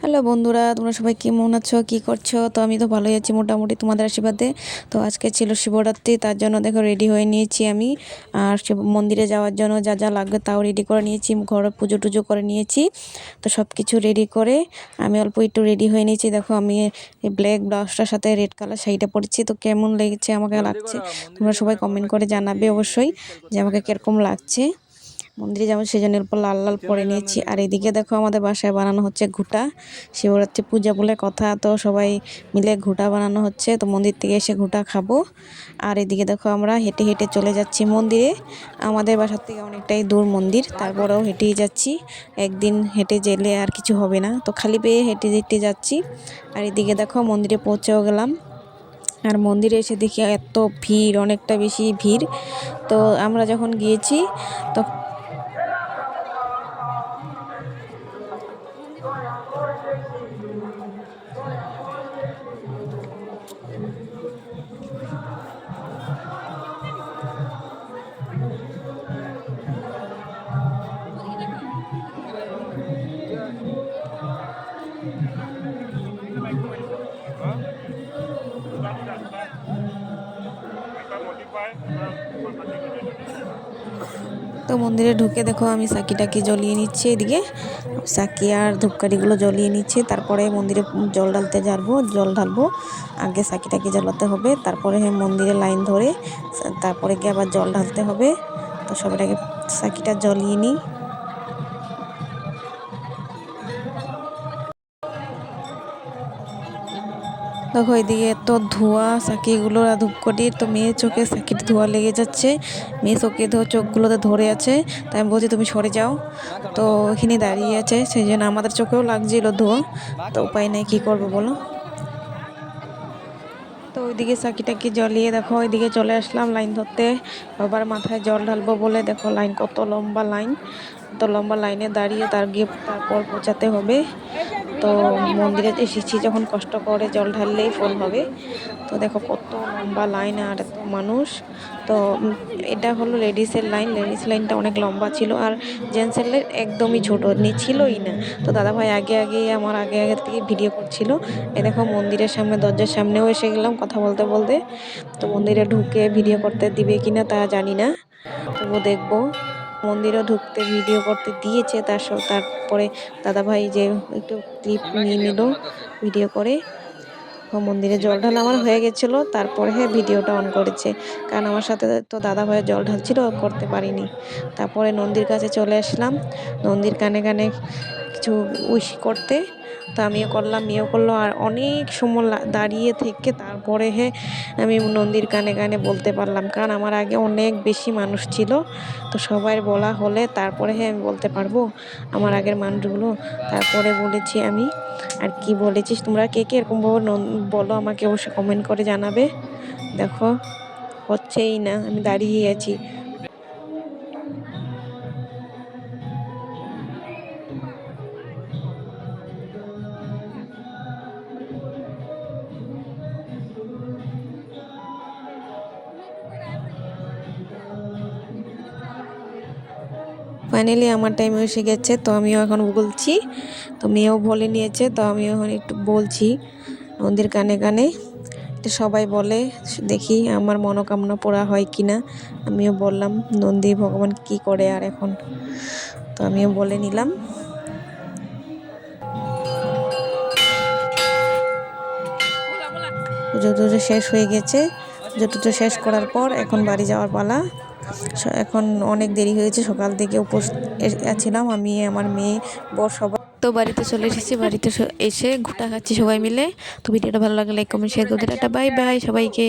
Hello বন্ধুরা, তোমরা সবাই কেমন আছো, কি করছো? তো আমি তো ভালোই আছি মোটামুটি তোমাদের আশীর্বাদে। তো আজকে ছিল শিবরাত্রি, তার জন্য দেখো রেডি হয়ে নিয়েছি আমি। আর শিব মন্দিরে যাওয়ার জন্য যা যা লাগবে তাও রেডি করে নিয়েছি, ঘরে পুজো টুজো করে নিয়েছি। তো সব কিছু রেডি করে আমি অল্প একটু রেডি হয়ে নিয়েছি। দেখো আমি এই ব্ল্যাক ব্লাউজটার সাথে রেড কালার শাড়িটা পরেছি। তো কেমন লেগেছে আমাকে লাগছে তোমরা সবাই কমেন্ট করে জানাবে অবশ্যই যে আমাকে কীরকম লাগছে। মন্দিরে যেমন সেজনের উপর লাল লাল পরে নিয়েছি। আর এদিকে দেখো আমাদের বাসায় বানানো হচ্ছে ঘুটা, শিবরাত্রি পূজা বলে কথা, তো সবাই মিলে ঘুটা বানানো হচ্ছে। তো মন্দির থেকে এসে ঘুটা খাবো। আর এদিকে দেখো আমরা হেঁটে হেঁটে চলে যাচ্ছি মন্দিরে। আমাদের বাসার থেকে অনেকটাই দূর মন্দির, তারপরেও হেঁটেই যাচ্ছি। একদিন হেঁটে গেলে আর কিছু হবে না, তো খালি পেয়ে হেঁটে হেঁটে যাচ্ছি। আর এদিকে দেখো মন্দিরে পৌঁছেও গেলাম। আর মন্দিরে এসে দেখি এত ভিড়, অনেকটা বেশি ভিড়। তো আমরা যখন গিয়েছি তো মন্দিরে ঢুকে দেখো আমি সাকিটাকে জ্বলিয়ে নিচ্ছি। এদিকে সাকি আর ধূপকাঠিগুলো জ্বলিয়ে নিচ্ছি, তারপরে মন্দিরে জল ঢালবো। আগে সাকিটাকে জ্বালাতে হবে, তারপরে মন্দিরে লাইন ধরে তারপরে গিয়ে আবার জল ঢালতে হবে। তো সবার আগে সাকিটা জ্বলিয়ে নিই। দেখো এদিকে এত ধোঁয়া, সাকিগুলো আর ধূপকাঠির, তো মেয়ের চোখে সাকির ধোঁয়া লেগে যাচ্ছে। মেয়ে চোখগুলোতে ধরে আছে, তাই আমি বলছি তুমি সরে যাও। তো ওখানে দাঁড়িয়ে আছে, সেই জন্য আমাদের চোখেও লাগছিল ধোঁয়া। তো উপায় নেই, কী করবো বলো। তো ওইদিকে সাকিটাকে জ্বলিয়ে দেখো ওইদিকে চলে আসলাম লাইন ধরতে। বাবার মাথায় জল ঢালবো বলে দেখো লাইন, কত লম্বা লাইন। তো লম্বা লাইনে দাঁড়িয়ে তারপর পৌঁছাতে হবে। তো মন্দিরে এসেছি যখন, কষ্ট করে জল ঢাললেই ফল হবে। তো দেখো কত লম্বা লাইন আর এত মানুষ। তো এটা হলো লেডিসের লাইন, লেডিস লাইনটা অনেক লম্বা ছিল। আর জেন্টসের লাইন একদমই ছোটো, ছিলই না। তো দাদাভাই আগে থেকে ভিডিও করছিল। এই দেখো মন্দিরের সামনে, দরজার সামনেও এসে গেলাম কথা বলতে বলতে। তো মন্দিরে ঢুকে ভিডিও করতে দিবে কিনা তা জানি না, তবুও দেখবো। মন্দিরে ঢুকতে ভিডিও করতে দিয়েছে, তারপরে দাদাভাই যে একটু ক্লিপ নিয়ে নিল ভিডিও করে। মন্দিরে জল ঢালা আমার হয়ে গেছিলো, তারপরে ভিডিওটা অন করেছে, কারণ আমার সাথে তো দাদা ভাইয়ের জল ঢালছিল, করতে পারিনি। তারপরে নন্দীর কাছে চলে আসলাম, নন্দীর কানে কানে কিছু উইশ করতে। তো আমিও করলাম, মেয়েও করলো। আর অনেক সময় দাঁড়িয়ে থেকে তারপরে আমি নন্দীর কানে কানে বলতে পারলাম, কারণ আমার আগে অনেক বেশি মানুষ ছিল। তো সবাই বলা হলে তারপরে আমি বলতে পারবো আমার আগের মানুষগুলো। তারপরে বলেছি আমি। আর কি বলেছিস তোমরা, কে কে এরকমভাবে বলো আমাকে অবশ্যই কমেন্ট করে জানাবে। দেখো হচ্ছেই না, আমি দাঁড়িয়ে আছি। ফাইনালি আমার টাইম এসে গেছে, তো আমিও এখন বলছি। তো মেয়েও বলে নিয়েছে, তো আমিও এখন একটু বলছি নন্দীর কানে কানে। তো সবাই বলে, দেখি আমার মনোকামনা পুরা হয় কিনা। আমিও বললাম নন্দী ভগবান কি করে আর এখন। তো আমিও বলে নিলাম। পুজো টুজো শেষ হয়ে গেছে। পুজো টুজো শেষ করার পর এখন বাড়ি যাওয়ার পালা। এখন অনেক দেরি হয়েছে, সকাল থেকে উপোস ছিলাম আমি, আমার মেয়ে, বর সবাই। তো বাড়িতে চলে এসেছি, বাড়িতে এসে ঘুটা খাচ্ছি সবাই মিলে। তো ভিডিওটা ভালো লাগলে লাইক কমেন্ট শেয়ার করে দিন। টাটা বাই বাই সবাইকে।